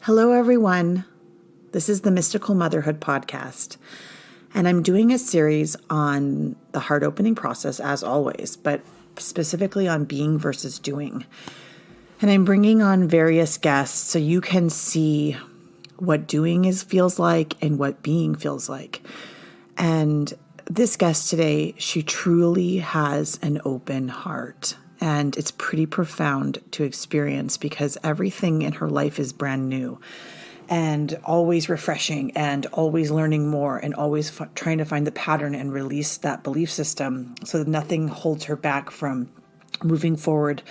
Hello, everyone. This is the Mystical Motherhood podcast, and I'm doing a series on the heart opening process, as always, but specifically on being versus doing. And I'm bringing on various guests so you can see what doing feels like and what being feels like. And this guest today, she truly has an open heart. And it's pretty profound to experience because everything in her life is brand new and always refreshing and always learning more and always trying to find the pattern and release that belief system so that nothing holds her back from moving forward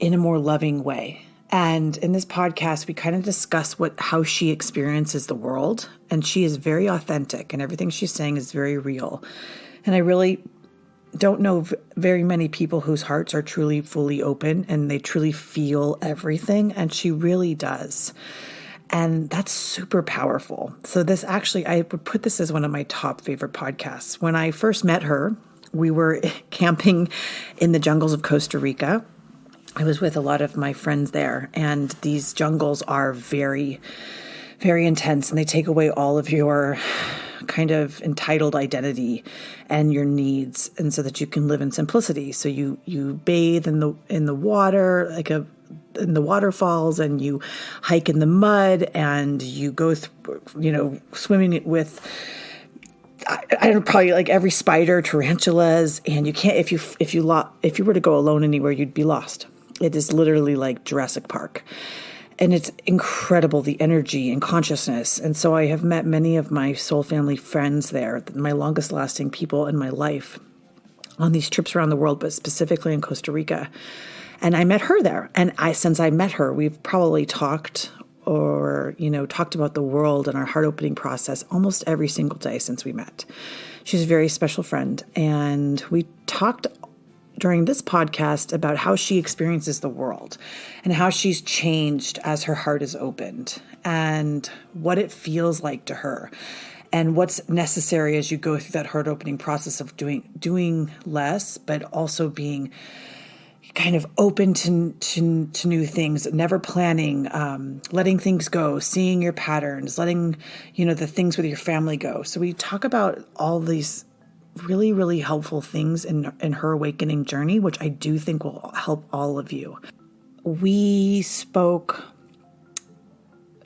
in a more loving way. And in this podcast, we kind of discuss how she experiences the world. And she is very authentic and everything she's saying is very real. And I really don't know very many people whose hearts are truly fully open and they truly feel everything. And she really does. And that's super powerful. So I would put this as one of my top favorite podcasts. When I first met her, we were camping in the jungles of Costa Rica. I was with a lot of my friends there, and these jungles are very, very intense, and they take away all of your kind of entitled identity and your needs, and so that you can live in simplicity. So you bathe in the water, in the waterfalls, and you hike in the mud, and you go swimming with I don't probably like every spider, tarantulas, and you can't if you were to go alone anywhere, you'd be lost. It is literally like Jurassic Park. And it's incredible, the energy and consciousness. And so I have met many of my soul family friends there, my longest lasting people in my life on these trips around the world, but specifically in Costa Rica. And I met her there. And since I met her, we've probably talked about the world and our heart opening process almost every single day since we met. She's a very special friend. And we talked during this podcast about how she experiences the world and how she's changed as her heart is opened and what it feels like to her and what's necessary as you go through that heart opening process of doing less, but also being kind of open to new things, never planning, letting things go, seeing your patterns, letting, the things with your family go. So we talk about all these really, really helpful things in her awakening journey, which I do think will help all of you. We spoke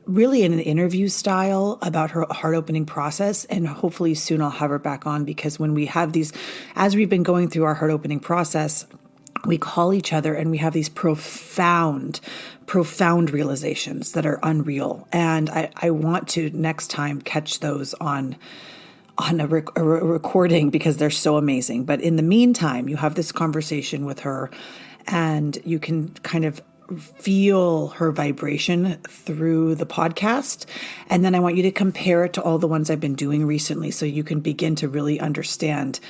really in an interview style about her heart-opening process, and hopefully soon I'll have her back on, because when we have these, as we've been going through our heart-opening process, we call each other and we have these profound realizations that are unreal. And I want to next time catch those on a recording because they're so amazing. But in the meantime, you have this conversation with her and you can kind of feel her vibration through the podcast. And then I want you to compare it to all the ones I've been doing recently so you can begin to really understand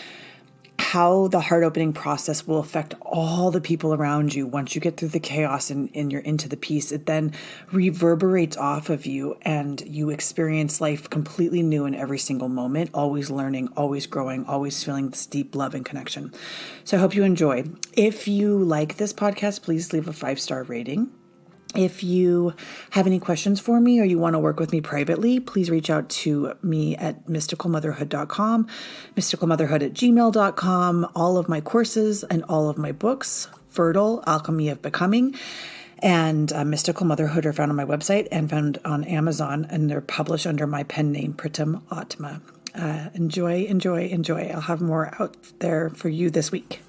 how the heart opening process will affect all the people around you. Once you get through the chaos and you're into the peace, it then reverberates off of you and you experience life completely new in every single moment, always learning, always growing, always feeling this deep love and connection. So I hope you enjoy. If you like this podcast, please leave a 5-star rating. If you have any questions for me or you want to work with me privately, please reach out to me at mysticalmotherhood.com, mysticalmotherhood@gmail.com. All of my courses and all of my books, Fertile, Alchemy of Becoming, and Mystical Motherhood are found on my website and found on Amazon, and they're published under my pen name, Pritam Atma. Enjoy. I'll have more out there for you this week.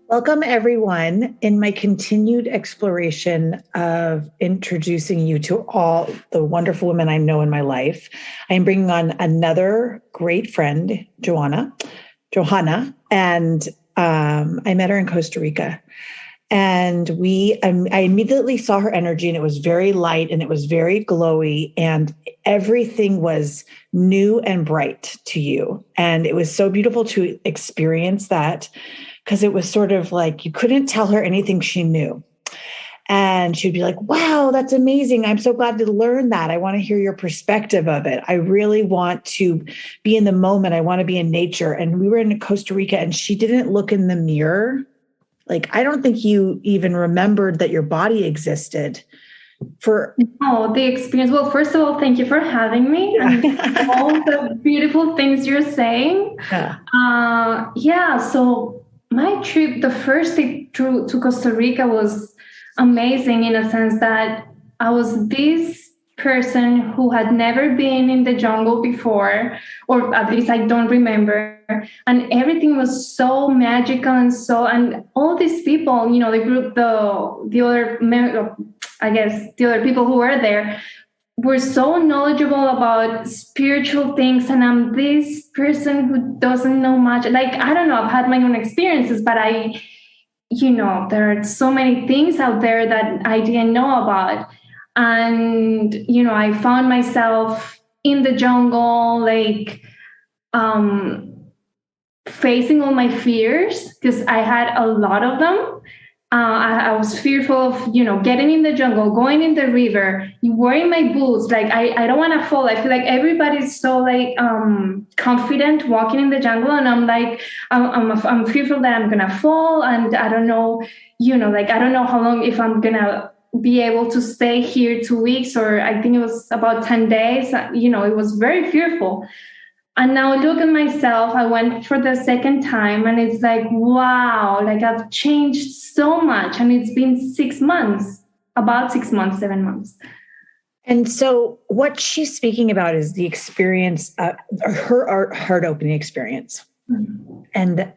Welcome, everyone, in my continued exploration of introducing you to all the wonderful women I know in my life. I am bringing on another great friend, Johanna, and I met her in Costa Rica. And I immediately saw her energy, and it was very light and it was very glowy, and everything was new and bright to you. And it was so beautiful to experience that, because it was sort of like you couldn't tell her anything she knew. And she'd be like, wow, that's amazing. I'm so glad to learn that. I want to hear your perspective of it. I really want to be in the moment. I want to be in nature. And we were in Costa Rica, and she didn't look in the mirror Like, I don't think you even remembered that your body existed for. Oh, the experience. Well, first of all, thank you for having me and all the beautiful things you're saying. Yeah. Yeah, so my trip, the first trip to Costa Rica was amazing in a sense that I was this person who had never been in the jungle before, or at least I don't remember. And everything was so magical and all these people, the group, the other, I guess, the other people who were there were so knowledgeable about spiritual things, and I'm this person who doesn't know much. Like, I don't know, I've had my own experiences, but there are so many things out there that I didn't know about. And I found myself in the jungle, like facing all my fears, because I had a lot of them. I was fearful of, getting in the jungle, going in the river, wearing my boots. Like, I don't want to fall. I feel like everybody's so like confident walking in the jungle, and I'm like, I'm fearful that I'm gonna fall, and I don't know, like, I don't know how long, if I'm gonna be able to stay here 2 weeks, or I think it was about 10 days. It was very fearful. And now look at myself. I went for the second time, and it's like, wow, like I've changed so much. And it's been 6 months, about 6 months, 7 months. And so what she's speaking about is the experience, her heart opening experience. Mm-hmm. And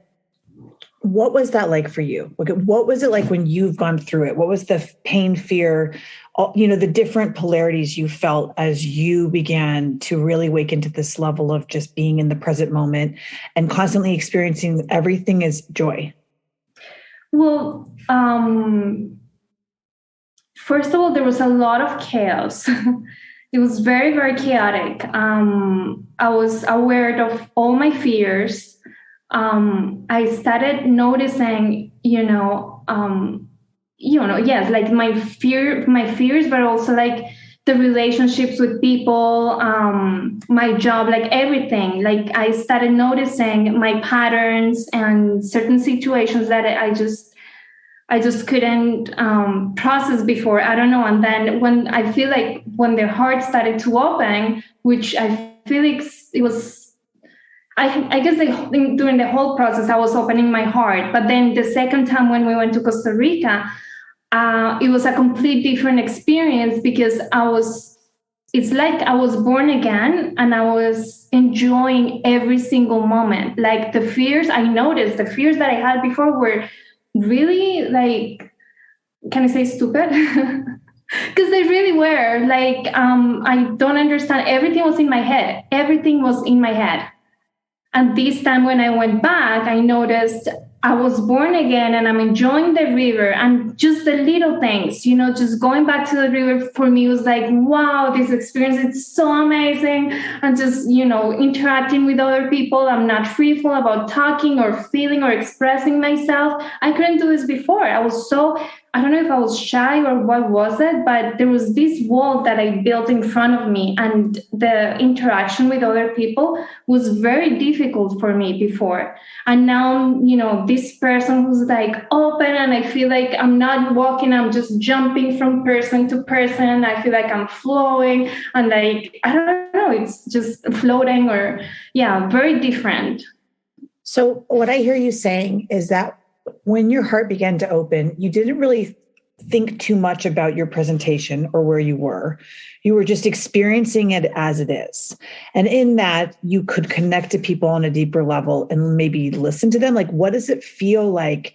what was that like for you? What was it like when you've gone through it? What was the pain, fear, the different polarities you felt as you began to really wake into this level of just being in the present moment and constantly experiencing everything as joy? Well, first of all, there was a lot of chaos. It was very, very chaotic. I was aware of all my fears. I started noticing, yes, like my fears, but also like the relationships with people, my job, like everything. Like, I started noticing my patterns and certain situations that I just couldn't process before. I don't know. And then when their heart started to open, which I feel like it was, I guess during the whole process, I was opening my heart. But then the second time when we went to Costa Rica, it was a complete different experience, because it's like I was born again, and I was enjoying every single moment. Like, the fears, I noticed the fears that I had before were really, like, can I say stupid? Because they really were. Like, I don't understand. Everything was in my head. Everything was in my head. And this time when I went back, I noticed I was born again, and I'm enjoying the river and just the little things, just going back to the river for me was like, wow, this experience is so amazing. And just, interacting with other people. I'm not fearful about talking or feeling or expressing myself. I couldn't do this before. I don't know if I was shy or what was it, but there was this wall that I built in front of me, and the interaction with other people was very difficult for me before. And now, this person who's like open, and I feel like I'm not walking, I'm just jumping from person to person. I feel like I'm flowing, and like, I don't know, it's just floating, or very different. So what I hear you saying is that when your heart began to open, you didn't really think too much about your presentation or where you were. You were just experiencing it as it is. And in that, you could connect to people on a deeper level and maybe listen to them. Like, what does it feel like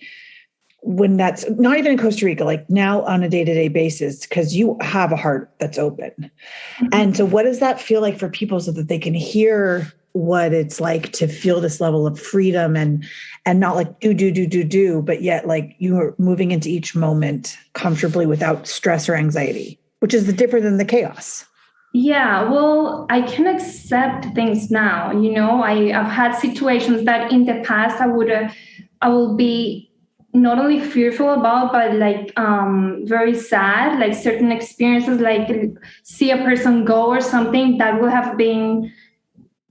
when that's not even in Costa Rica, like now on a day-to-day basis, because you have a heart that's open. Mm-hmm. And so what does that feel like for people so that they can hear what it's like to feel this level of freedom and not like do, but yet like you are moving into each moment comfortably without stress or anxiety, which is different than the chaos. Yeah, well, I can accept things now. I've had situations that in the past I will be not only fearful about, but like very sad, like certain experiences, like see a person go or something that would have been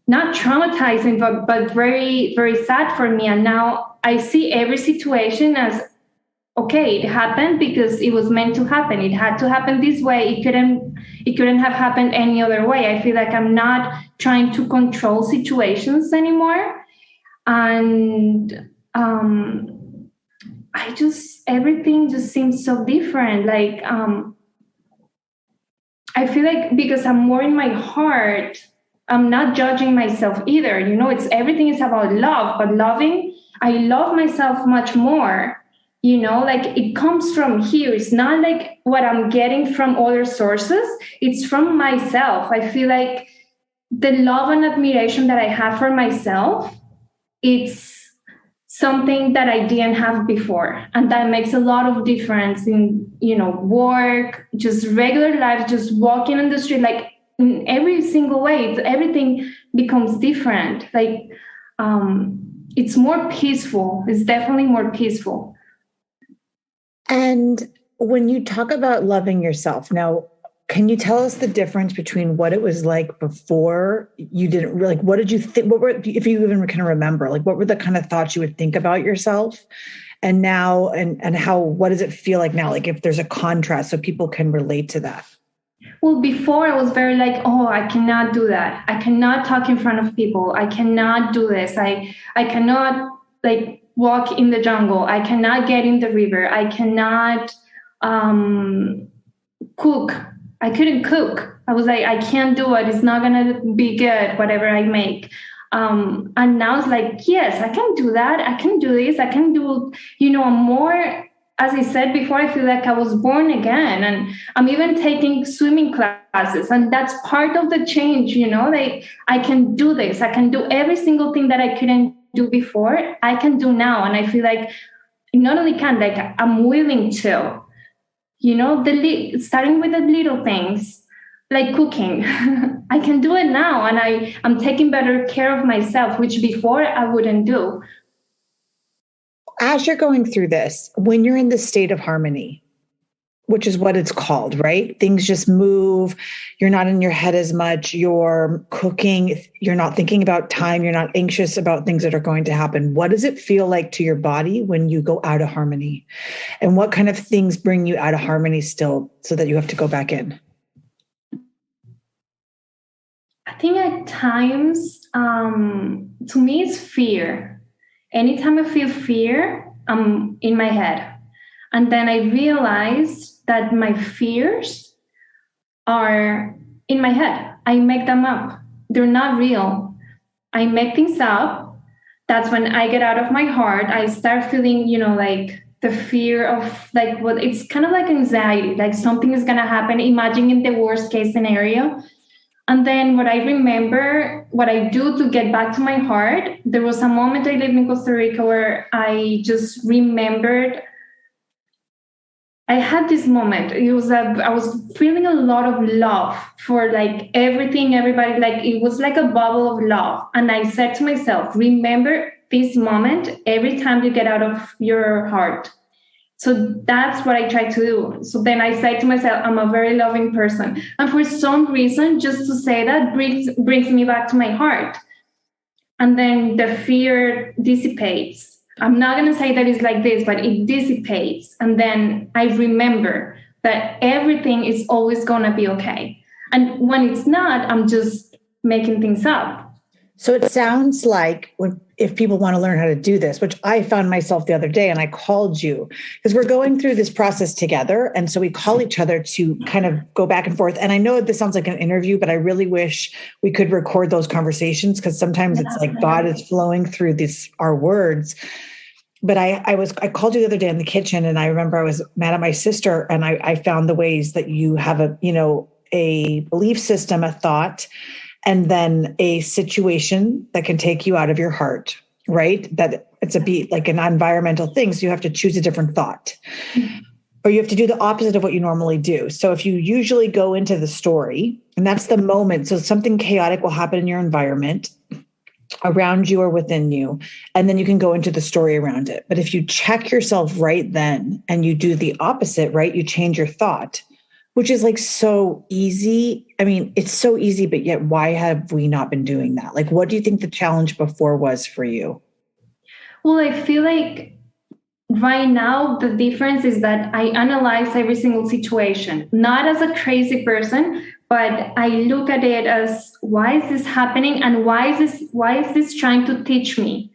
not traumatizing, but very, very sad for me. And now I see every situation as okay, it happened because it was meant to happen. It had to happen this way. It couldn't have happened any other way. I feel like I'm not trying to control situations anymore. And everything just seems so different. Like I feel like because I'm more in my heart, I'm not judging myself either. It's everything is about love, but I love myself much more. Like it comes from here. It's not like what I'm getting from other sources. It's from myself. I feel like the love and admiration that I have for myself, it's something that I didn't have before. And that makes a lot of difference in, work, just regular life, just walking on the street, like in every single way, everything becomes different. Like, it's more peaceful. It's definitely more peaceful. And when you talk about loving yourself, now, can you tell us the difference between what it was like before you didn't really, like, what did you think? What were, if you even can remember, like, what were the kind of thoughts you would think about yourself? And now, and how, what does it feel like now? Like, if there's a contrast so people can relate to that. Well, before I was very like, oh, I cannot do that. I cannot talk in front of people. I cannot do this. I cannot like walk in the jungle. I cannot get in the river. I cannot cook. I couldn't cook. I was like, I can't do it. It's not gonna be good, whatever I make. And now it's like, yes, I can do that. I can do this. I can do, I'm more, as I said before, I feel like I was born again. And I'm even taking swimming classes. And that's part of the change, like I can do this. I can do every single thing that I couldn't do before. I can do now. And I feel like not only can, like I'm willing to. Starting with the little things like cooking. I can do it now, and I'm taking better care of myself, which before I wouldn't do. As you're going through this, when you're in the state of harmony, which is what it's called, right? Things just move. You're not in your head as much. You're cooking. You're not thinking about time. You're not anxious about things that are going to happen. What does it feel like to your body when you go out of harmony? And what kind of things bring you out of harmony still so that you have to go back in? I think at times, to me, it's fear. Anytime I feel fear, I'm in my head. And then I realized that my fears are in my head. I make them up. They're not real. I make things up. That's when I get out of my heart. I start feeling, like the fear of like what it's kind of like anxiety, like something is going to happen. Imagining the worst case scenario. And then what I remember, what I do to get back to my heart, there was a moment I lived in Costa Rica where I just remembered. I had this moment. I was feeling a lot of love for like everything, everybody. Like it was like a bubble of love. And I said to myself, remember this moment every time you get out of your heart. So that's what I try to do. So then I say to myself, I'm a very loving person. And for some reason, just to say that brings me back to my heart. And then the fear dissipates. I'm not going to say that it's like this, but it dissipates. And then I remember that everything is always going to be okay. And when it's not, I'm just making things up. So it sounds like if people want to learn how to do this, which I found myself the other day, and I called you because we're going through this process together. And so we call each other to kind of go back and forth. And I know this sounds like an interview, but I really wish we could record those conversations because sometimes it's like God is flowing through our words. But I called you the other day in the kitchen, and I remember I was mad at my sister, and I found the ways that you have a belief system, a thought, and then a situation that can take you out of your heart, right? That it's like an environmental thing. So you have to choose a different thought, or you have to do the opposite of what you normally do. So if you usually go into the story, and that's the moment, so something chaotic will happen in your environment around you or within you, and then you can go into the story around it. But if you check yourself right then and you do the opposite, right, you change your thought, which is like so easy. I mean, it's so easy, but yet why have we not been doing that? Like, what do you think the challenge before was for you? Well, I feel like right now, the difference is that I analyze every single situation, not as a crazy person, but I look at it as, why is this happening, and why is this trying to teach me?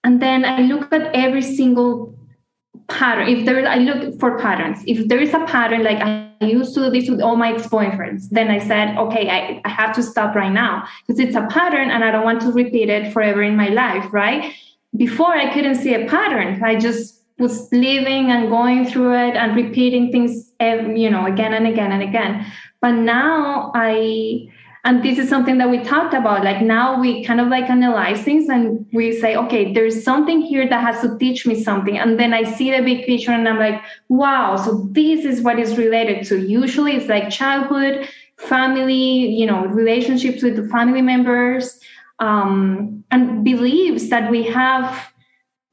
And then I look at every single pattern. I look for patterns. If there is a pattern, like I used to do this with all my ex-boyfriends, then I said, okay, I have to stop right now because it's a pattern and I don't want to repeat it forever in my life, right? Before, I couldn't see a pattern. I just was living and going through it and repeating things, again and again and again. But now and this is something that we talked about, like now we kind of like analyze things and we say, okay, there's something here that has to teach me something. And then I see the big picture and I'm like, wow, so this is what is related to. Usually it's like childhood, family, relationships with the family members, and beliefs that we have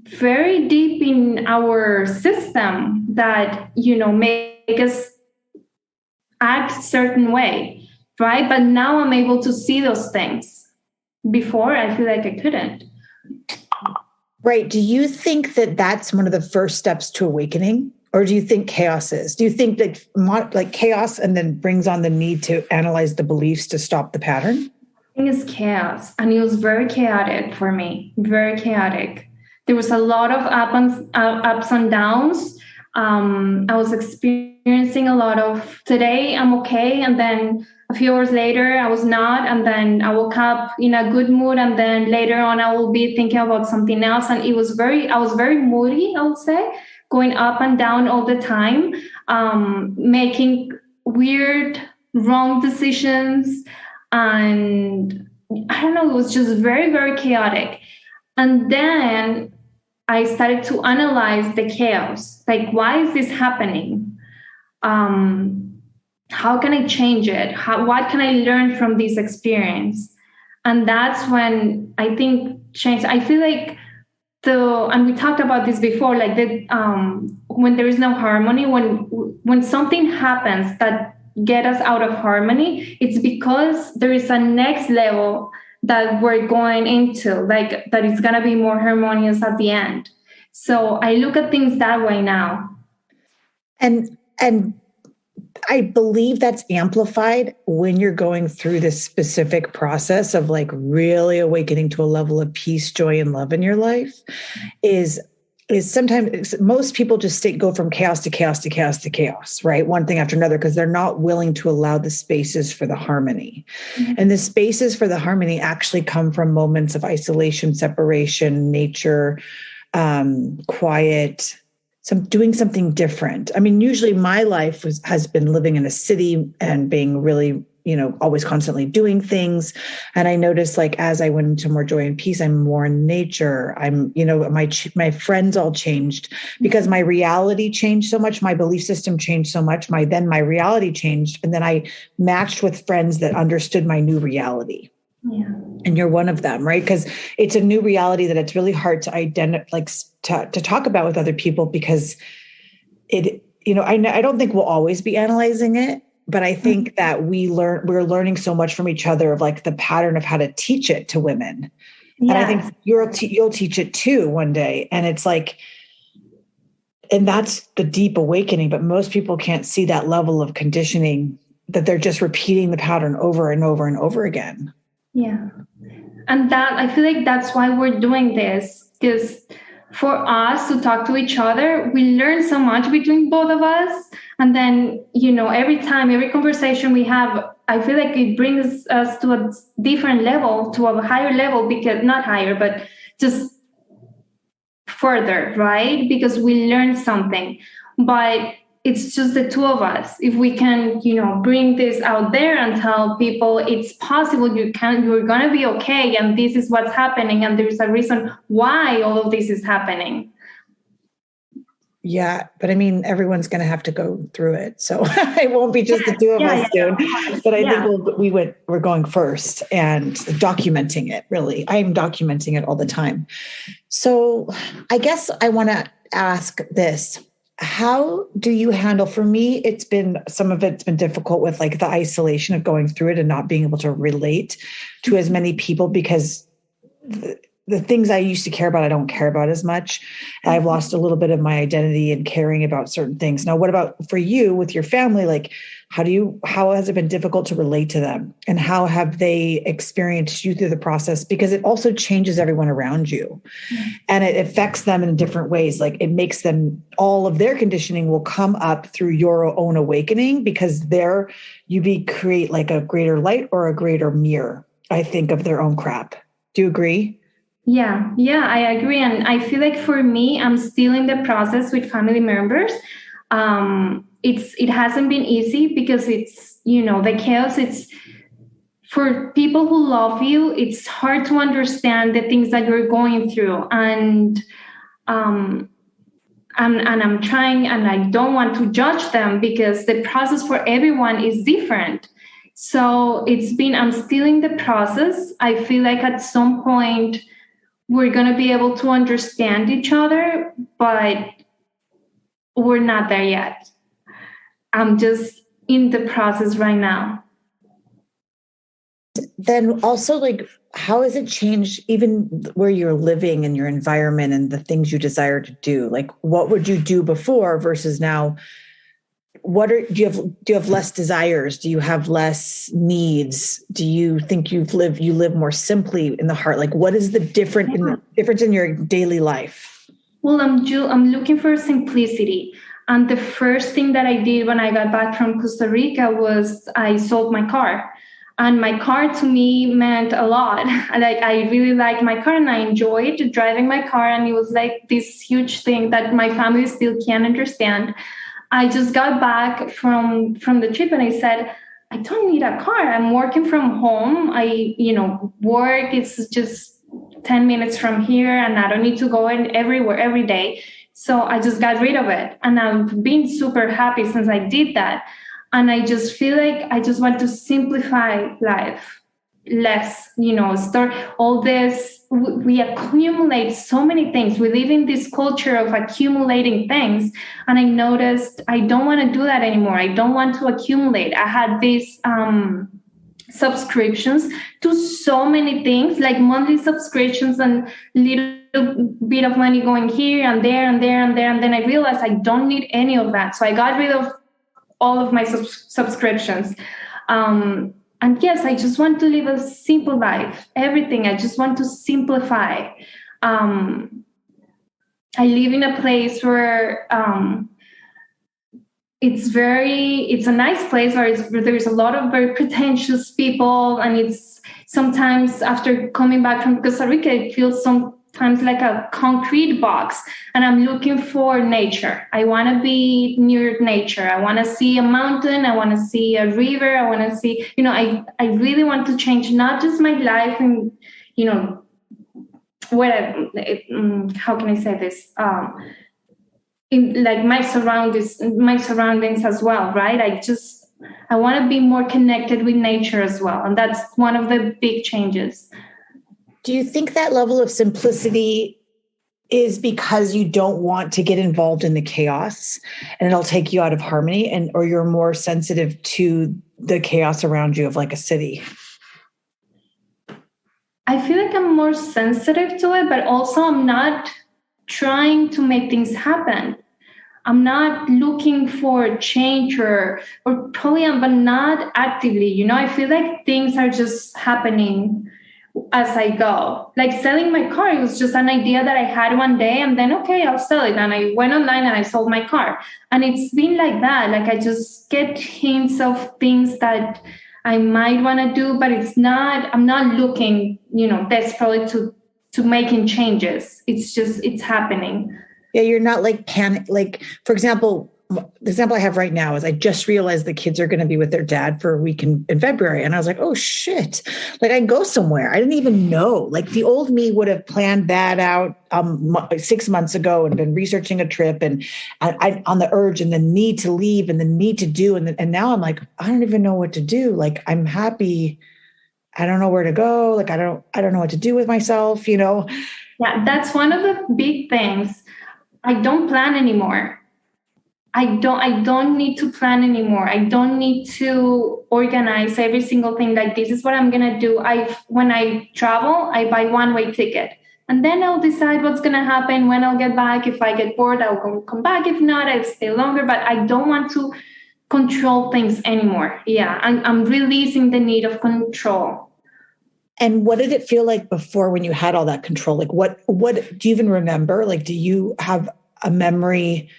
very deep in our system that, make us act a certain way. Right. But now I'm able to see those things. Before, I feel like I couldn't. Right. Do you think that that's one of the first steps to awakening? Or do you think chaos is? Do you think that like chaos and then brings on the need to analyze the beliefs to stop the pattern? I think it's chaos. And it was very chaotic for me. Very chaotic. There was a lot of ups and downs. I was experiencing a lot of, today I'm okay, and then a few hours later I was not, and then I woke up in a good mood, and then later on I will be thinking about something else. And I was very moody, I would say, going up and down all the time, making weird, wrong decisions. And I don't know, it was just very, very chaotic. And then I started to analyze the chaos. Like, why is this happening? How can I change it? What can I learn from this experience? And that's when I think change. I feel like and we talked about this before, like when there is no harmony, when something happens that get us out of harmony, it's because there is a next level that we're going into, like that it's going to be more harmonious at the end. So I look at things that way now. And I believe that's amplified when you're going through this specific process of like really awakening to a level of peace, joy, and love in your life is sometimes most people just go from chaos to chaos to chaos to chaos, right? One thing after another, because they're not willing to allow the spaces for the harmony. Mm-hmm. And the spaces for the harmony actually come from moments of isolation, separation, nature, quiet, doing something different. I mean, usually my life has been living in a city and being really, always constantly doing things. And I noticed, like, as I went into more joy and peace, I'm more in nature. I'm, my friends all changed because my reality changed so much. My belief system changed so much. My reality changed. And then I matched with friends that understood my new reality. Yeah. And you're one of them, right? Because it's a new reality that it's really hard to identify, like to talk about with other people, because I don't think we'll always be analyzing it, but I think that we're learning so much from each other of like the pattern of how to teach it to women. Yes. And I think you'll teach it too one day. And it's like, and that's the deep awakening, but most people can't see that level of conditioning, that they're just repeating the pattern over and over and over again. Yeah. And that, I feel like that's why we're doing this, because for us to talk to each other, we learn so much between both of us. And then, every conversation we have, I feel like it brings us to a different level, to a higher level, because not higher, but just further, right? Because we learn something. But it's just the two of us. If we can, bring this out there and tell people it's possible, you're going to be okay. And this is what's happening. And there's a reason why all of this is happening. Yeah. But I mean, everyone's going to have to go through it. So it won't be just the two of us soon. But I think we're going first and documenting it, really. I'm documenting it all the time. So I guess I want to ask this. How do you handle, for me, some of it's been difficult with like the isolation of going through it and not being able to relate to as many people, because the things I used to care about, I don't care about as much. I've lost a little bit of my identity in caring about certain things. Now, what about for you with your family? Like, how has it been difficult to relate to them, and how have they experienced you through the process? Because it also changes everyone around you, and it affects them in different ways. Like, it makes them, all of their conditioning will come up through your own awakening, because create like a greater light or a greater mirror, I think, of their own crap. Do you agree? Yeah, I agree. And I feel like for me, I'm still in the process with family members. It hasn't been easy because it's, the chaos. It's for people who love you, it's hard to understand the things that you're going through. And I'm trying, and I don't want to judge them because the process for everyone is different. So I'm still in the process. I feel like at some point, we're going to be able to understand each other, but we're not there yet. I'm just in the process right now. Then also, like, how has it changed even where you're living and your environment and the things you desire to do? Like, what would you do before versus now? Do you have less desires? Do you have less needs? Do you think you live more simply in the heart? Like, what is the difference in your daily life? Well, I'm looking for simplicity. And the first thing that I did when I got back from Costa Rica was I sold my car. And my car to me meant a lot. Like, I really liked my car and I enjoyed driving my car. And it was like this huge thing that my family still can't understand. I just got back from the trip and I said, I don't need a car. I'm working from home. Work is just 10 minutes from here and I don't need to go in everywhere every day. So I just got rid of it. And I've been super happy since I did that. And I just feel like I just want to simplify life less, start all this. We accumulate so many things. We live in this culture of accumulating things. And I noticed I don't want to do that anymore. I don't want to accumulate. I had these subscriptions to so many things, like monthly subscriptions and little bit of money going here and there and there and there. And then I realized I don't need any of that. So I got rid of all of my subscriptions. And yes, I just want to live a simple life. Everything. I just want to simplify. I live in a place where it's a nice place where there's a lot of very pretentious people. And it's sometimes after coming back from Costa Rica, it feels sometimes like a concrete box. And I'm looking for nature. I want to be near nature. I want to see a mountain. I want to see a river. I want to see, I really want to change not just my life and, how can I say this? In like my surroundings as well, right? I want to be more connected with nature as well. And that's one of the big changes. Do you think that level of simplicity is because you don't want to get involved in the chaos and it'll take you out of harmony, or you're more sensitive to the chaos around you of like a city? I feel like I'm more sensitive to it, but also I'm not trying to make things happen. I'm not looking for change or probably am, but not actively. I feel like things are just happening as I go. Like selling my car, it was just an idea that I had one day, and then, okay, I'll sell it. And I went online and I sold my car. And it's been like that. Like, I just get hints of things that I might want to do, but I'm not looking, desperately to making changes. It's happening. Yeah, you're not like panic. Like, for example, the example I have right now is I just realized the kids are going to be with their dad for a week in February. And I was like, oh shit, like I go somewhere. I didn't even know. Like, the old me would have planned that out 6 months ago and been researching a trip and I on the urge and the need to leave and the need to do. And now I'm like, I don't even know what to do. Like, I'm happy. I don't know where to go. Like, I don't know what to do with myself, Yeah, that's one of the big things. I don't plan anymore. I don't need to plan anymore. I don't need to organize every single thing. Like, this is what I'm going to do. When I travel, I buy one-way ticket. And then I'll decide what's going to happen when I'll get back. If I get bored, I'll come back. If not, I'll stay longer. But I don't want to control things anymore. Yeah, I'm releasing the need of control. And what did it feel like before when you had all that control? Like what do you even remember? Like, do you have a memory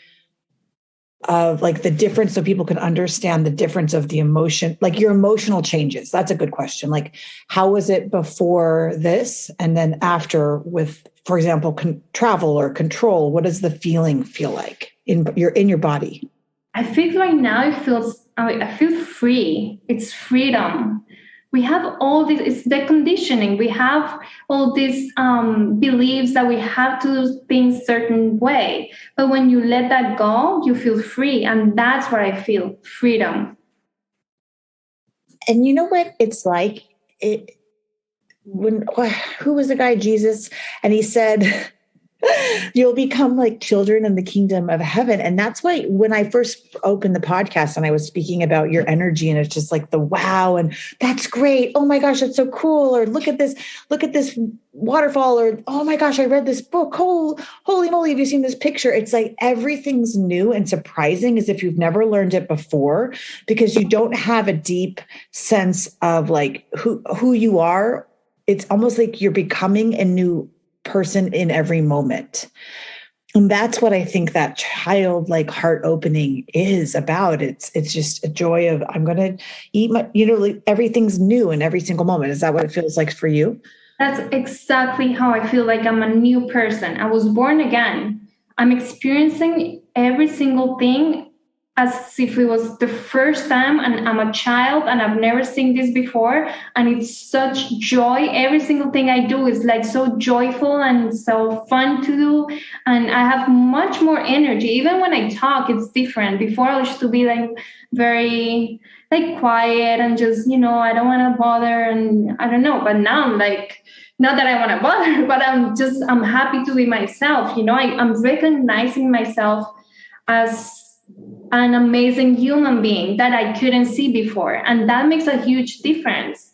of like the difference so people can understand the difference of the emotion, like your emotional changes? That's a good question. Like, how was it before this and then after with, for example, travel or control? What does the feeling feel like in your body? I feel right now I feel free. It's freedom. We have all this, it's the conditioning. We have all these beliefs that we have to do things certain way. But when you let that go, you feel free. And that's where I feel freedom. And you know what it's like? Who was the guy, Jesus? And he said, you'll become like children in the kingdom of heaven. And that's why when I first opened the podcast and I was speaking about your energy, and it's just like the wow, and that's great. Oh my gosh, that's so cool. Or look at this waterfall. Or, oh my gosh, I read this book. Holy moly, have you seen this picture? It's like everything's new and surprising as if you've never learned it before, because you don't have a deep sense of like who you are. It's almost like you're becoming a new person in every moment. And that's what I think that childlike heart opening is about. It's just a joy of, I'm going to eat my, like everything's new in every single moment. Is that what it feels like for you? That's exactly how I feel like I'm a new person. I was born again. I'm experiencing every single thing as if it was the first time, and I'm a child and I've never seen this before. And it's such joy. Every single thing I do is like so joyful and so fun to do. And I have much more energy. Even when I talk, it's different. Before I used to be like very like quiet and just, I don't want to bother, and I don't know. But now I'm like, not that I want to bother, but I'm happy to be myself. I'm recognizing myself as an amazing human being that I couldn't see before. And that makes a huge difference.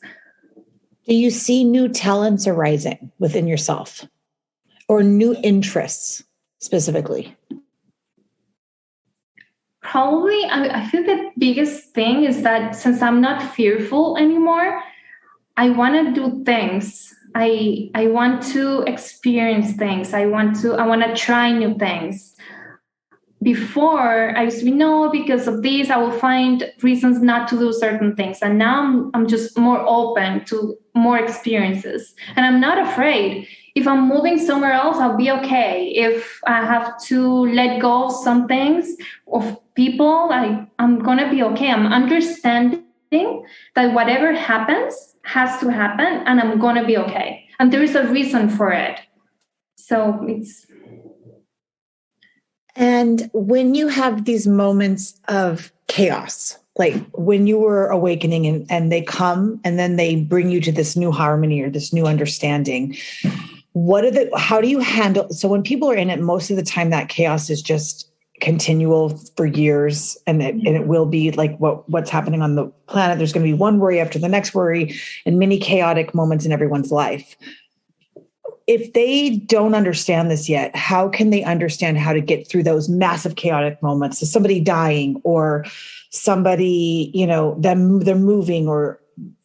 Do you see new talents arising within yourself or new interests specifically? Probably, I feel the biggest thing is that since I'm not fearful anymore, I want to do things. I want to experience things. I want to try new things. Before I used to be, no, because of this, I will find reasons not to do certain things. And now I'm just more open to more experiences. And I'm not afraid. If I'm moving somewhere else, I'll be okay. If I have to let go of some things, of people, I'm going to be okay. I'm understanding that whatever happens has to happen, and I'm going to be okay. And there is a reason for it. So it's... And when you have these moments of chaos, like when you were awakening and they come and then they bring you to this new harmony or this new understanding, how do you handle? So when people are in it, most of the time that chaos is just continual for years, and it will be like what's happening on the planet. There's going to be one worry after the next worry and many chaotic moments in everyone's life. If they don't understand this yet, how can they understand how to get through those massive chaotic moments? So somebody dying or somebody, they're moving or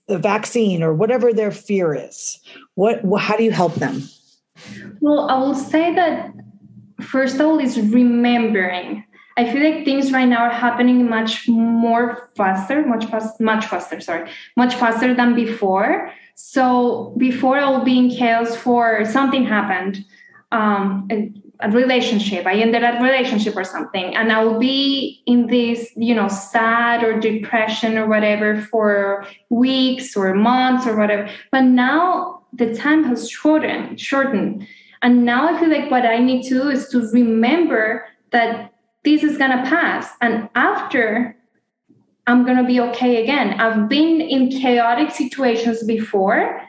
the vaccine or whatever their fear is. How do you help them? Well, I will say that first of all is remembering. I feel like things right now are happening much faster than before. So before I will be in chaos for something happened, a relationship. I ended a relationship or something, and I will be in this, sad or depression or whatever for weeks or months or whatever. But now the time has shortened. And now I feel like what I need to do is to remember that this is going to pass. And after, I'm going to be okay again. I've been in chaotic situations before.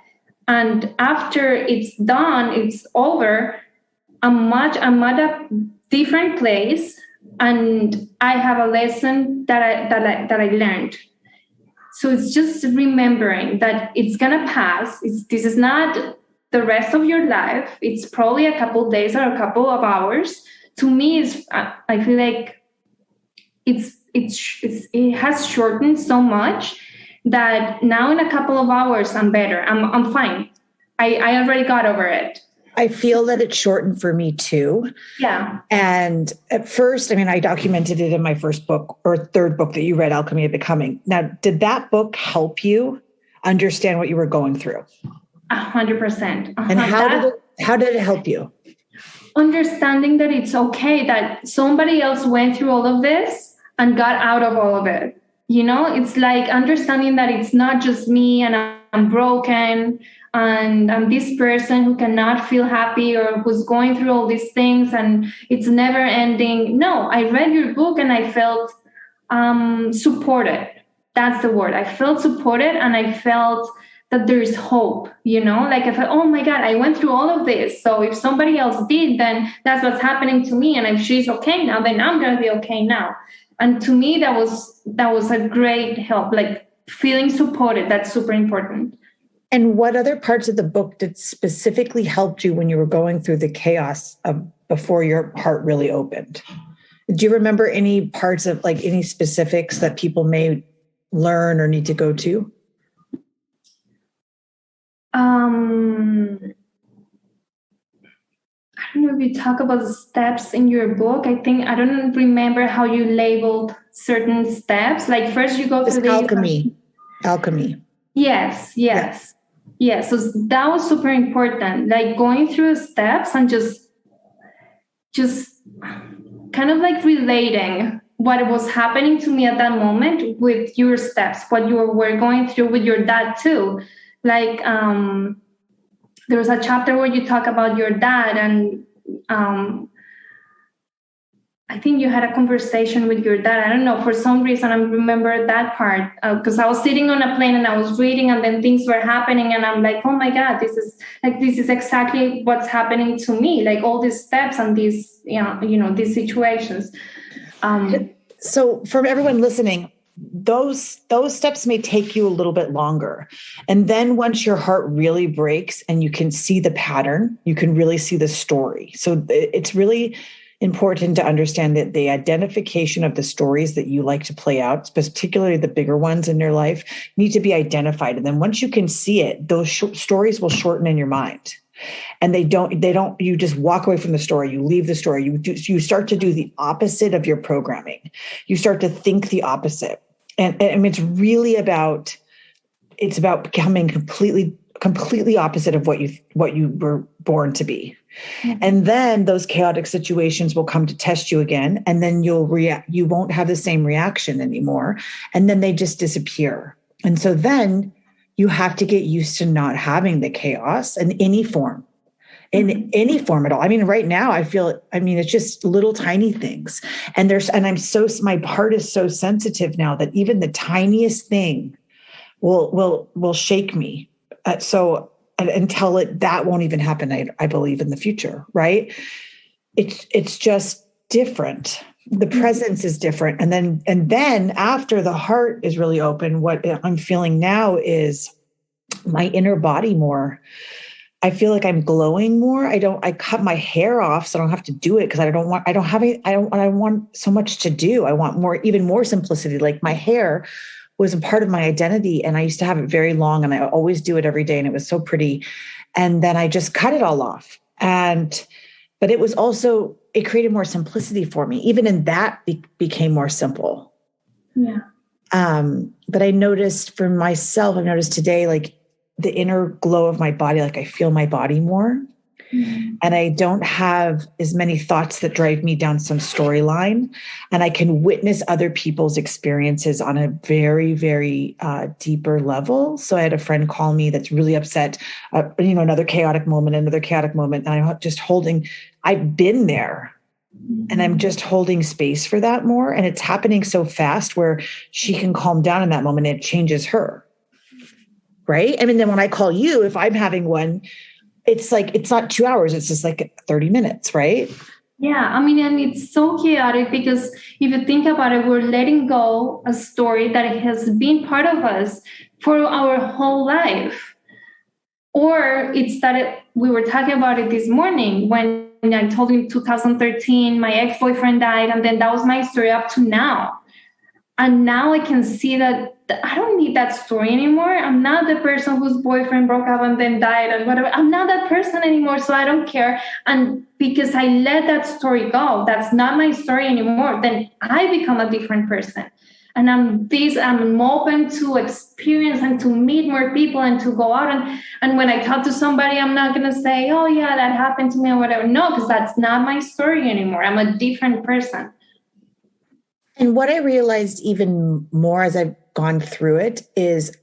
And after it's done, it's over, I'm at a different place. And I have a lesson that I learned. So it's just remembering that it's going to pass. This is not the rest of your life. It's probably a couple of days or a couple of hours. To me, I feel like it has shortened so much that now in a couple of hours I'm better. I'm fine. I already got over it. I feel that it's shortened for me too. Yeah. And at first, I mean, I documented it in my first book or third book that you read, Alchemy of Becoming. Now, did that book help you understand what you were going through? 100%. And how did it help you? Understanding that it's okay that somebody else went through all of this and got out of all of it. You know, it's like understanding that it's not just me and I'm broken and I'm this person who cannot feel happy or who's going through all these things and it's never ending. No, I read your book and I felt supported. That's the word. I felt supported and I felt that there is hope, you know, like I felt, oh my God, I went through all of this. So if somebody else did, then that's what's happening to me. And if she's okay now, then I'm going to be okay now. And to me, that was a great help, like feeling supported. That's super important. And what other parts of the book did specifically help you when you were going through the chaos of before your heart really opened? Do you remember any parts of like any specifics that people may learn or need to go to? I don't know if you talk about the steps in your book. I don't remember how you labeled certain steps. Like first you go through Alchemy. Yes. So that was super important. Like going through the steps and just kind of like relating what was happening to me at that moment with your steps, what you were going through with your dad too. Like there was a chapter where you talk about your dad and I think you had a conversation with your dad. I don't know, for some reason I remember that part because I was sitting on a plane and I was reading and then things were happening and I'm like, oh my God, this is exactly what's happening to me, like all these steps and these, these situations. So for everyone listening, those steps may take you a little bit longer. And then once your heart really breaks and you can see the pattern, you can really see the story. So it's really important to understand that the identification of the stories that you like to play out, particularly the bigger ones in your life, need to be identified. And then once you can see it, those stories will shorten in your mind. And they don't, you just walk away from the story. You leave the story. You start to do the opposite of your programming. You start to think the opposite. And it's really about becoming completely opposite of what you were born to be. Mm-hmm. And then those chaotic situations will come to test you again. And then you won't have the same reaction anymore. And then they just disappear. And so then you have to get used to not having the chaos in any form. In any form at all. I mean, right now it's just little tiny things. And my heart is so sensitive now that even the tiniest thing will shake me. So until that won't even happen, I believe in the future, right? It's just different. The presence is different. And then after the heart is really open, what I'm feeling now is my inner body more. I feel like I'm glowing more. I cut my hair off so I don't have to do it because I want so much to do. I want even more simplicity. Like my hair was a part of my identity and I used to have it very long and I always do it every day and it was so pretty. And then I just cut it all off. But it was also, it created more simplicity for me. Even in that became more simple. Yeah. But I've noticed today, like, the inner glow of my body, like I feel my body more. Mm-hmm. And I don't have as many thoughts that drive me down some storyline. And I can witness other people's experiences on a very, very deeper level. So I had a friend call me that's really upset, another chaotic moment. And I've been there. And I'm just holding space for that more. And it's happening so fast where she can calm down in that moment. And it changes her. Right. I mean, then when I call you, if I'm having one, it's like, it's not 2 hours. It's just like 30 minutes. Right. Yeah. I mean, and it's so chaotic because if you think about it, we're letting go a story that has been part of us for our whole life. Or it started, we were talking about it this morning when I told you in 2013, my ex-boyfriend died, and then that was my story up to now. And now I can see that I don't need that story anymore. I'm not the person whose boyfriend broke up and then died and whatever. I'm not that person anymore, so I don't care. And because I let that story go, that's not my story anymore, then I become a different person. And I'm open to experience and to meet more people and to go out. And when I talk to somebody, I'm not going to say, oh, yeah, that happened to me or whatever. No, because that's not my story anymore. I'm a different person. And what I realized even more as I've gone through it is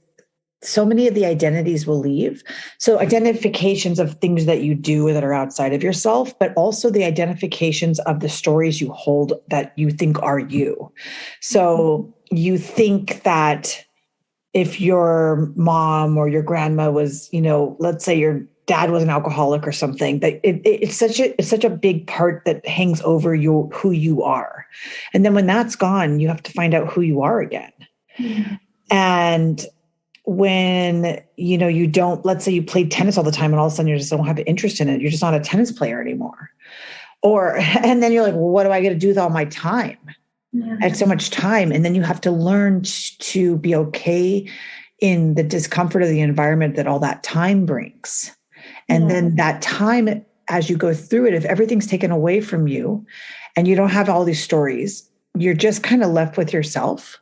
so many of the identities will leave. So identifications of things that you do that are outside of yourself, but also the identifications of the stories you hold that you think are you. So you think that if your mom or your grandma was, let's say your dad was an alcoholic or something, that it's such a big part that hangs over who you are. And then when that's gone, you have to find out who you are again. Mm-hmm. And when, you don't, let's say you played tennis all the time and all of a sudden you just don't have interest in it. You're just not a tennis player anymore. And then you're like, well, what do I get to do with all my time? Yeah. I have so much time. And then you have to learn to be okay in the discomfort of the environment that all that time brings. And then that time, as you go through it, if everything's taken away from you and you don't have all these stories, you're just kind of left with yourself.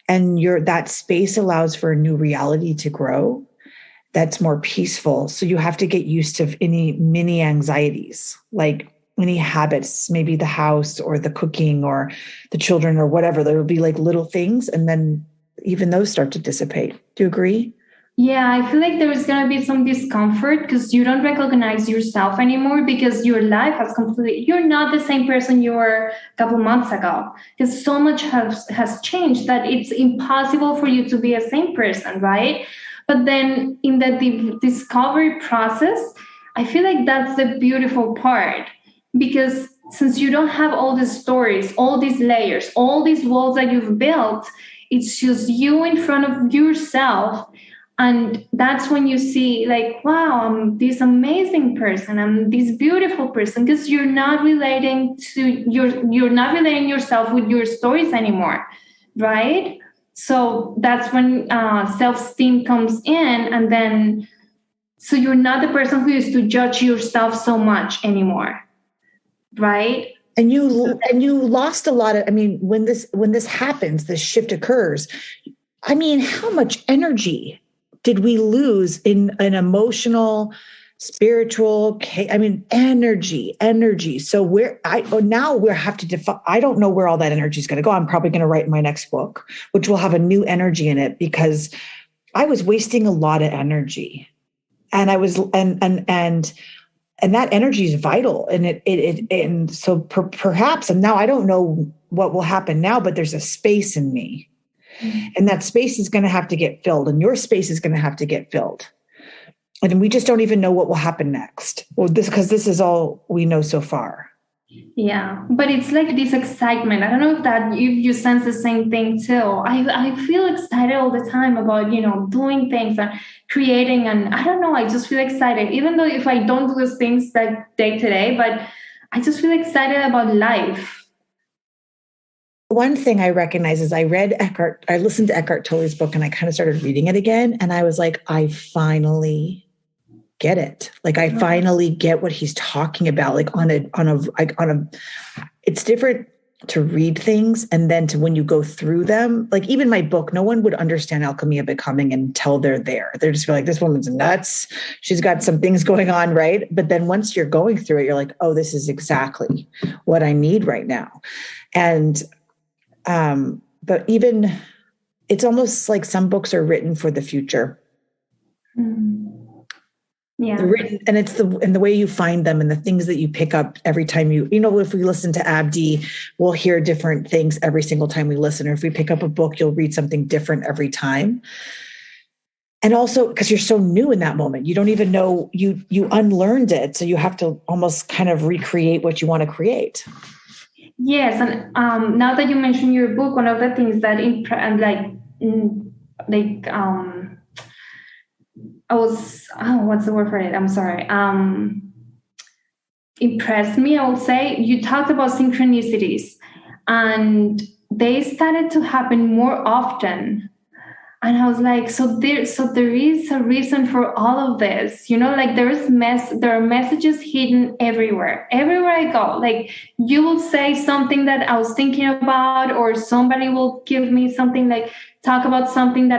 And that space allows for a new reality to grow that's more peaceful. So you have to get used to any mini anxieties, like any habits, maybe the house or the cooking or the children or whatever. There will be like little things. And then even those start to dissipate. Do you agree? Yeah, I feel like there is going to be some discomfort because you don't recognize yourself anymore because your life has you're not the same person you were a couple months ago because so much has changed that it's impossible for you to be the same person, right? But then in the discovery process, I feel like that's the beautiful part because since you don't have all these stories, all these layers, all these walls that you've built, it's just you in front of yourself. And that's when you see like, wow, I'm this amazing person. I'm this beautiful person because you're not relating yourself with your stories anymore. Right. So that's when self-esteem comes in. And then, so you're not the person who used to judge yourself so much anymore. Right. And you lost a lot of, when this happens, this shift occurs. How much energy did we lose in an emotional, spiritual, energy. So now we have to define, I don't know where all that energy is going to go. I'm probably going to write my next book, which will have a new energy in it because I was wasting a lot of energy and I was, and that energy is vital. And so perhaps, and now I don't know what will happen now, but there's a space in me. And that space is going to have to get filled, and your space is going to have to get filled. And we just don't even know what will happen next. Well, because this is all we know so far. Yeah, but it's like this excitement. I don't know if you sense the same thing too. I feel excited all the time about, doing things and creating. And I don't know, I just feel excited, even though if I don't do those things like day to day, but I just feel excited about life. One thing I recognize is I listened to Eckhart Tolle's book and I kind of started reading it again. And I was like, I finally get it. Like I finally get what he's talking about. Like it's different to read things. And then when you go through them, like even my book, no one would understand Alchemy of Becoming until they're there. They're just like, this woman's nuts. She's got some things going on. Right. But then once you're going through it, you're like, oh, this is exactly what I need right now. And but even it's almost like some books are written for the future. Yeah. They're written, and it's the way you find them and the things that you pick up every time if we listen to Abdi, we'll hear different things every single time we listen. Or if we pick up a book, you'll read something different every time. And also because you're so new in that moment, you don't even know you unlearned it. So you have to almost kind of recreate what you want to create. Yes, and now that you mentioned your book, one of the things that what's the word for it? I'm sorry. Impressed me, I would say. You talked about synchronicities, and they started to happen more often. And I was like, so there is a reason for all of this, like there are messages hidden everywhere I go. Like, you will say something that I was thinking about, or somebody will give me something, like talk about something a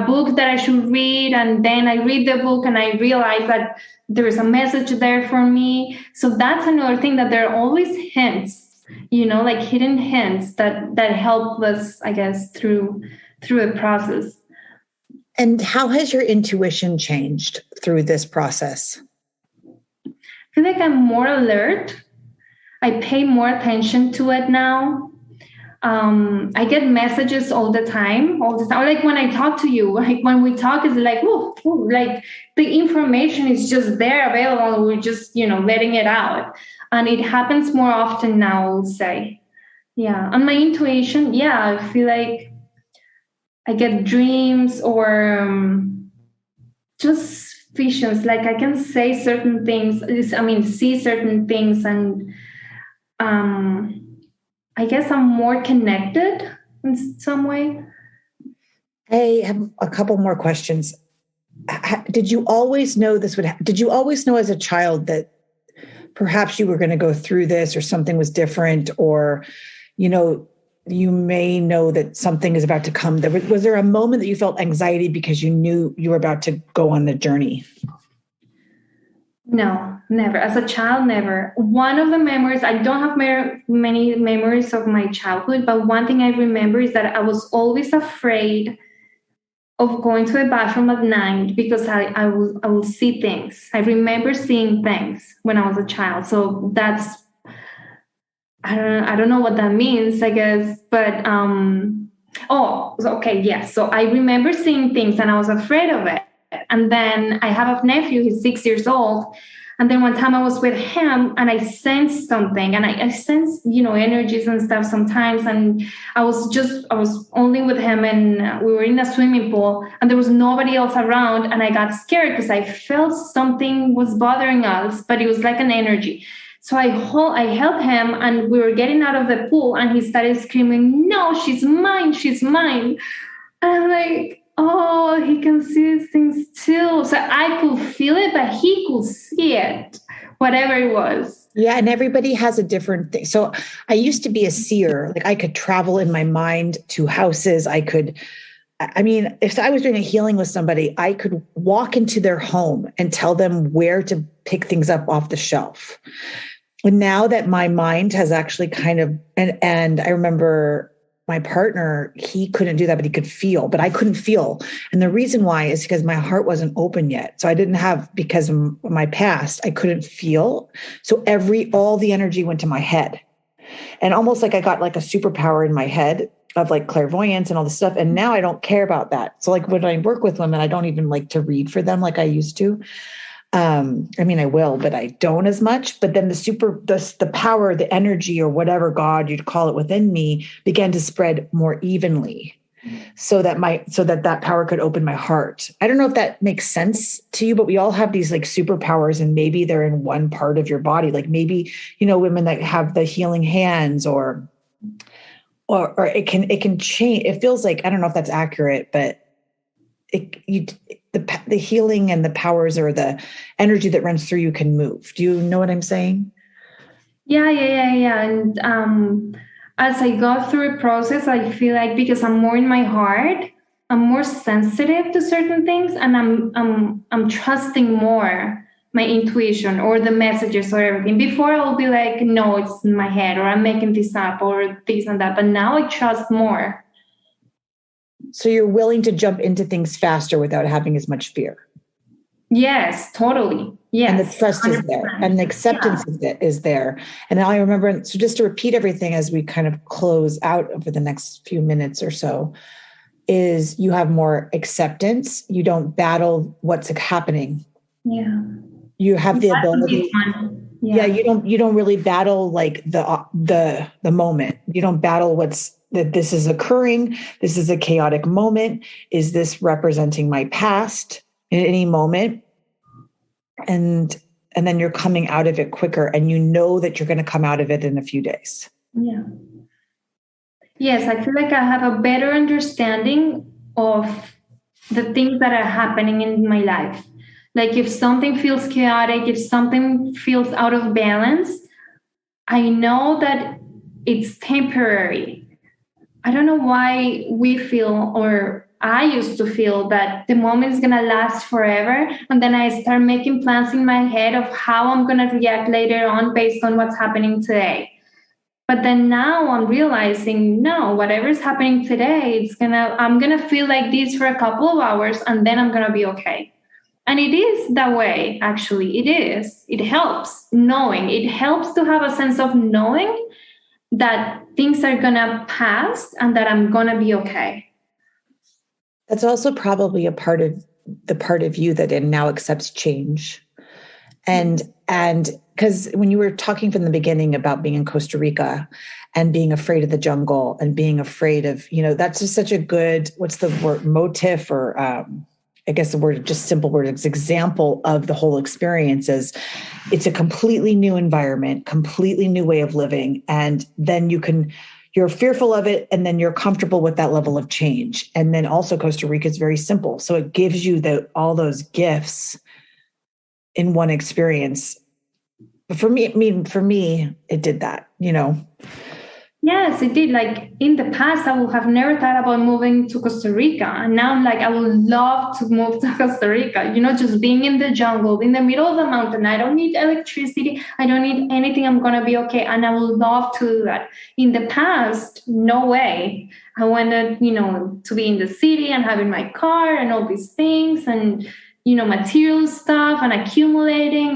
book that I should read, and then I read the book and I realize that there is a message there for me. So that's another thing, that there are always hints, like hidden hints that help us, I guess, through the process. And how has your intuition changed through this process? I feel like I'm more alert. I pay more attention to it now. I get messages all the time. Like when I talk to you, like when we talk, it's like, like the information is just there available. We're just, letting it out. And it happens more often now, I would say. Yeah. And my intuition, I feel like I get dreams, or just visions. Like I can say certain things, see certain things, and I guess I'm more connected in some way. I have a couple more questions. Did you always know did you always know as a child that perhaps you were going to go through this, or something was different, or, you may know that something is about to come? Was there a moment that you felt anxiety because you knew you were about to go on the journey? No, never. As a child, never. One of the memories, I don't have many memories of my childhood, but one thing I remember is that I was always afraid of going to the bathroom at night, because I will see things. I remember seeing things when I was a child. So that's, I don't know what that means, I guess, but okay, yes. So I remember seeing things and I was afraid of it. And then I have a nephew, he's 6 years old. And then one time I was with him and I sensed something, and I sensed, energies and stuff sometimes. And I was only with him, and we were in a swimming pool and there was nobody else around. And I got scared because I felt something was bothering us, but it was like an energy. So I held him, and we were getting out of the pool, and he started screaming, "No, she's mine, she's mine." And I'm like, oh, he can see these things too. So I could feel it, but he could see it, whatever it was. Yeah. And everybody has a different thing. So I used to be a seer. Like I could travel in my mind to houses. If I was doing a healing with somebody, I could walk into their home and tell them where to pick things up off the shelf. And now that my mind has actually and I remember my partner, he couldn't do that, but he could feel, but I couldn't feel. And the reason why is because my heart wasn't open yet. So I didn't have, because of my past, I couldn't feel. So all the energy went to my head, and almost like I got like a superpower in my head of like clairvoyance and all this stuff. And now I don't care about that. So like when I work with women, I don't even like to read for them like I used to. I will, but I don't as much. But then the power, the energy, or whatever God you'd call it within me, began to spread more evenly, so that power could open my heart. I don't know if that makes sense to you, but we all have these like superpowers, and maybe they're in one part of your body. Like maybe, women that have the healing hands, or it can change. It feels like, I don't know if that's accurate, but the healing and the powers, or the energy that runs through you, can move. Do you know what I'm saying? Yeah. And as I go through a process, I feel like, because I'm more in my heart, I'm more sensitive to certain things, and I'm trusting more my intuition or the messages or everything. Before I'll be like, no, it's in my head, or I'm making this up, or this and that. But now I trust more. So you're willing to jump into things faster without having as much fear. Yes, totally. Yes. And the trust 100%. Is there, and the acceptance is there. And I remember, so just to repeat everything as we kind of close out over the next few minutes or so, is you have more acceptance. You don't battle what's happening. Yeah. You have the ability. Yeah. You don't really battle like the moment. You don't battle that this is occurring. This is a chaotic moment. Is this representing my past? in any moment. And then you're coming out of it quicker, and you know that you're going to come out of it in a few days. Yeah. Yes, I feel like I have a better understanding of the things that are happening in my life. Like if something feels chaotic, if something feels out of balance, I know that it's temporary. I don't know why we feel, or I used to feel, that the moment is going to last forever. And then I start making plans in my head of how I'm going to react later on based on what's happening today. But then now I'm realizing, no, whatever is happening today, I'm going to feel like this for a couple of hours, and then I'm going to be okay. And it is that way, actually. It is. It helps knowing. It helps to have a sense of knowing that things are going to pass and that I'm going to be okay. That's also probably a part of you that now accepts change. And because when you were talking from the beginning about being in Costa Rica and being afraid of the jungle and being afraid of, that's just such a good, what's the word, motif, or I guess the word, just simple word, it's example of the whole experience is it's a completely new environment, completely new way of living. And then you're fearful of it, and then you're comfortable with that level of change. And then also Costa Rica is very simple. So it gives you all those gifts in one experience. But for me, it did that, Yes, it did. Like in the past, I would have never thought about moving to Costa Rica. And now I'm like, I would love to move to Costa Rica, just being in the jungle, in the middle of the mountain. I don't need electricity. I don't need anything. I'm going to be okay. And I would love to do that. In the past, no way. I wanted, to be in the city and having my car and all these things and, material stuff and accumulating.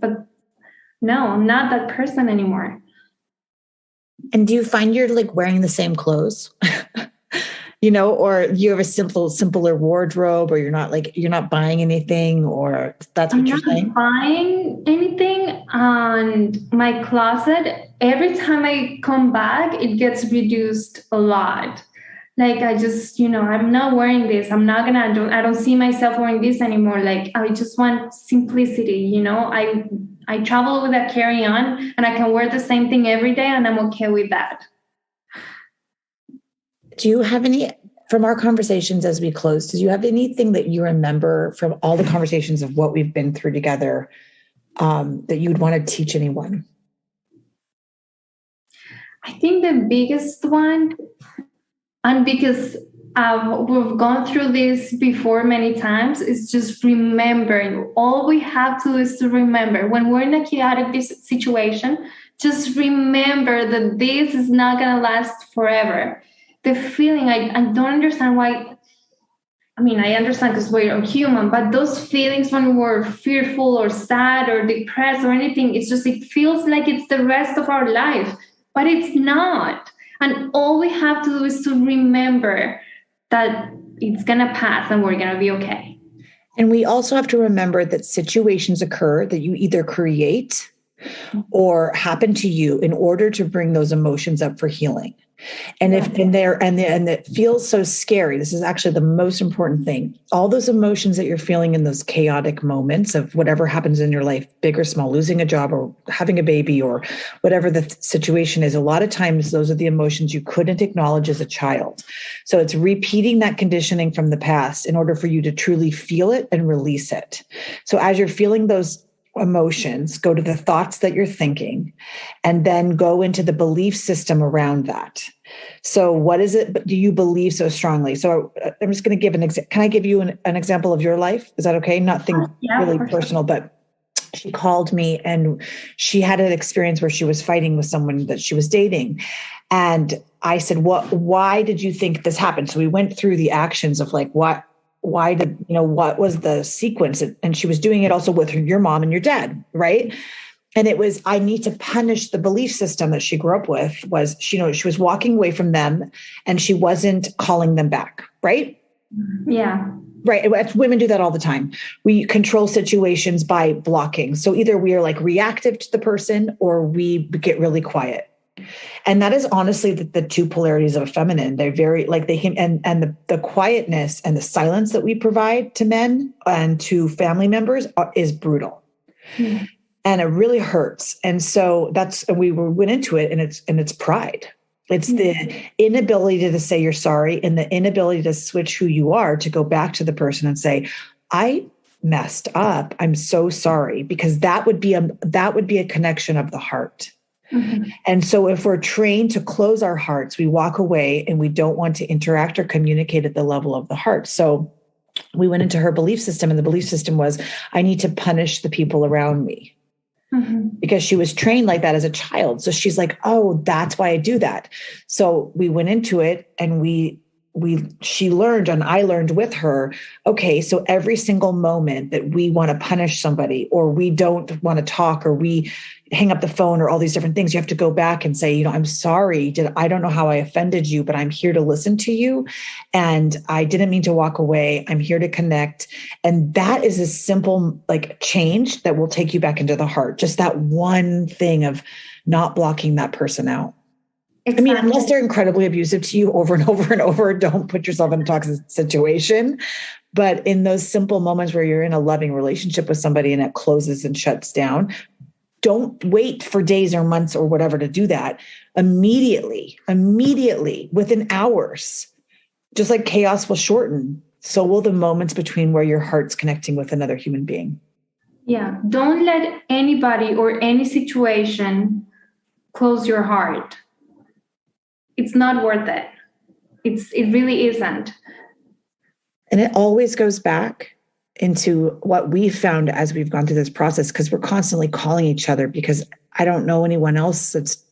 But no, I'm not that person anymore. And do you find you're like wearing the same clothes, or you have a simpler wardrobe, or you're not buying anything, or that's what you're saying? I'm not buying anything, and my closet, every time I come back, it gets reduced a lot. Like I just, I'm not wearing this. I don't see myself wearing this anymore. Like I just want simplicity, I travel with a carry-on and I can wear the same thing every day and I'm okay with that. Do you have any, from our conversations as we close, do you have anything that you remember from all the conversations of what we've been through together that you'd want to teach anyone? I think the biggest one, and because we've gone through this before many times, is just remembering. All we have to do is to remember when we're in a chaotic situation, just remember that this is not going to last forever. The feeling, I don't understand why. I mean, I understand because we're human, but those feelings when we're fearful or sad or depressed or anything, it feels like it's the rest of our life, but it's not. And all we have to do is to remember that it's going to pass and we're going to be okay. And we also have to remember that situations occur that you either create or happen to you in order to bring those emotions up for healing. And it feels so scary. This is actually the most important thing. All those emotions that you're feeling in those chaotic moments of whatever happens in your life, big or small, losing a job or having a baby or whatever the situation is, a lot of times those are the emotions you couldn't acknowledge as a child. So it's repeating that conditioning from the past in order for you to truly feel it and release it. So as you're feeling those emotions, go to the thoughts that you're thinking, and then go into the belief system around that. So what is it do you believe so strongly? So I'm just going to give can I give you an example of your life? Is that okay? Nothing really personal, but she called me and she had an experience where she was fighting with someone that she was dating. And I said, why did you think this happened? So we went through the actions of like, what was the sequence? And she was doing it also with your mom and your dad, right? And it was, I need to punish the belief system that she grew up with was, she was walking away from them and she wasn't calling them back, right? Yeah. Right. Women do that all the time. We control situations by blocking. So either we are like reactive to the person or we get really quiet. And that is honestly the two polarities of a feminine. They're very like they can, and the quietness and the silence that we provide to men and to family members is brutal. Yeah. And it really hurts. And so and we went into it, and it's pride. It's the inability to say you're sorry, and the inability to switch who you are, to go back to the person and say, I messed up. I'm so sorry, because that would be a connection of the heart. Mm-hmm. And so if we're trained to close our hearts, we walk away and we don't want to interact or communicate at the level of the heart. So we went into her belief system, and the belief system was, I need to punish the people around me. Mm-hmm. Because she was trained like that as a child. So she's like, oh, that's why I do that. So we went into it, and she learned, and I learned with her, okay, so every single moment that we want to punish somebody, or we don't want to talk, or we hang up the phone, or all these different things, you have to go back and say, I'm sorry. I don't know how I offended you, but I'm here to listen to you. And I didn't mean to walk away. I'm here to connect. And that is a simple like change that will take you back into the heart. Just that one thing of not blocking that person out. Exactly. I mean, unless they're incredibly abusive to you over and over and over, don't put yourself in a toxic situation. But in those simple moments where you're in a loving relationship with somebody and it closes and shuts down, don't wait for days or months or whatever to do that. Immediately, within hours, just like chaos will shorten, so will the moments between where your heart's connecting with another human being. Yeah. Don't let anybody or any situation close your heart. It's not worth it. It really isn't. And it always goes back into what we found as we've gone through this process, because we're constantly calling each other, because I don't know anyone else that's,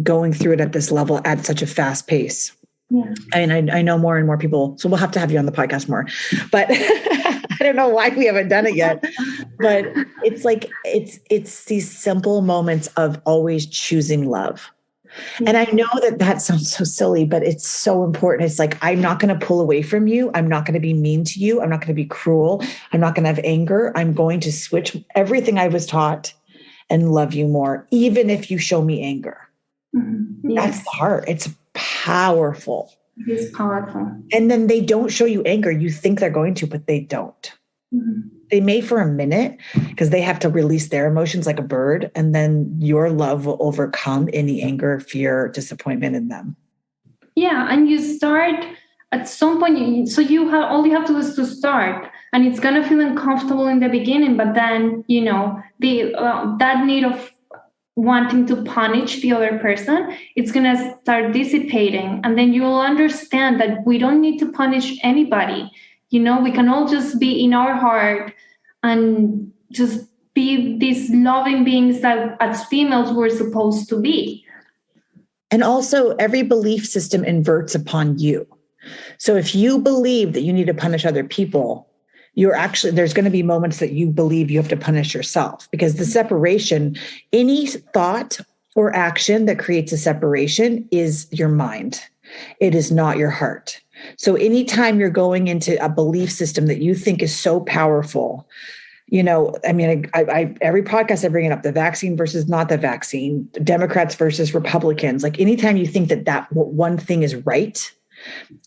going through it at this level at such a fast pace. Yeah. I mean, I know more and more people, so we'll have to have you on the podcast more, but I don't know why we haven't done it yet, but it's like, it's these simple moments of always choosing love. And I know that sounds so silly, but it's so important. It's like, I'm not going to pull away from you. I'm not going to be mean to you. I'm not going to be cruel. I'm not going to have anger. I'm going to switch everything I was taught and love you more, even if you show me anger. Mm-hmm. Yes. That's the heart. It's powerful. It is powerful. And then they don't show you anger. You think they're going to, but they don't. Mm-hmm. They may for a minute, because they have to release their emotions like a bird. And then your love will overcome any anger, fear, disappointment in them. Yeah. And you start at some point. So all you have to do is to start, and it's going to feel uncomfortable in the beginning, but then, that need of wanting to punish the other person, it's going to start dissipating. And then you will understand that we don't need to punish anybody. We can all just be in our heart and just be these loving beings that as females we're supposed to be. And also, every belief system inverts upon you. So if you believe that you need to punish other people, there's going to be moments that you believe you have to punish yourself, because the separation, any thought or action that creates a separation is your mind. It is not your heart. So anytime you're going into a belief system that you think is so powerful, every podcast I bring it up, the vaccine versus not the vaccine, Democrats versus Republicans, like anytime you think that one thing is right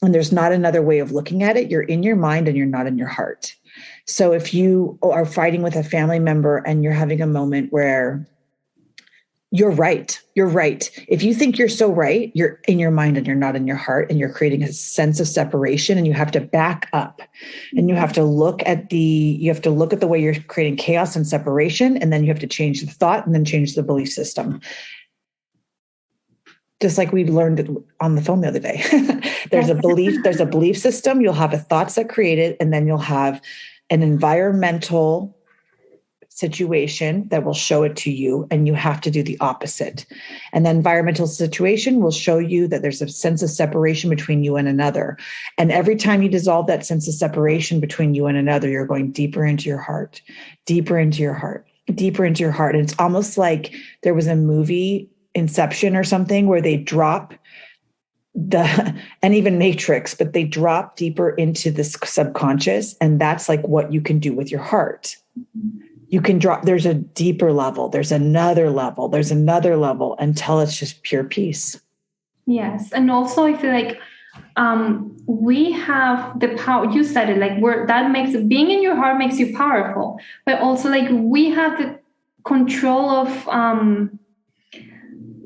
and there's not another way of looking at it, you're in your mind and you're not in your heart. So if you are fighting with a family member and you're having a moment where you're right. If you think you're so right, you're in your mind and you're not in your heart, and you're creating a sense of separation, and you have to back up, and you have to look at the way you're creating chaos and separation. And then you have to change the thought and then change the belief system. Just like we learned on the phone the other day, there's a belief system. You'll have the thoughts that create it, and then you'll have an environmental situation that will show it to you, and you have to do the opposite. And the environmental situation will show you that there's a sense of separation between you and another. And every time you dissolve that sense of separation between you and another, you're going deeper into your heart, deeper into your heart, deeper into your heart. And it's almost like there was a movie, Inception or something, where they drop and even Matrix, but they drop deeper into this subconscious. And that's like what you can do with your heart. you can drop, there's a deeper level, there's another level, there's another level until it's just pure peace. Yes. And also I feel like we have the power. You said it, like that makes being in your heart makes you powerful, but also like we have the control of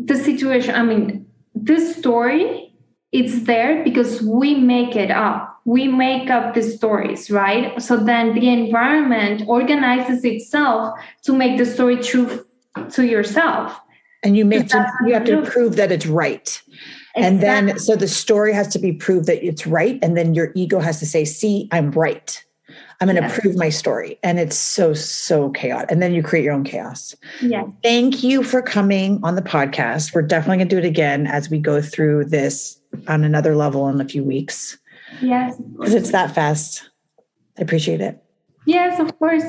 the situation. I mean, this story, it's there because we make it up. We make up the stories, right? So then the environment organizes itself to make the story true to yourself. And you have to prove that it's right. And then, so the story has to be proved that it's right. And then your ego has to say, see, I'm right. I'm going to prove my story. And it's so chaotic. And then you create your own chaos. Yeah. Thank you for coming on the podcast. We're definitely going to do it again as we go through this on another level in a few weeks. Yes. Because it's that fast. I appreciate it. Yes, of course.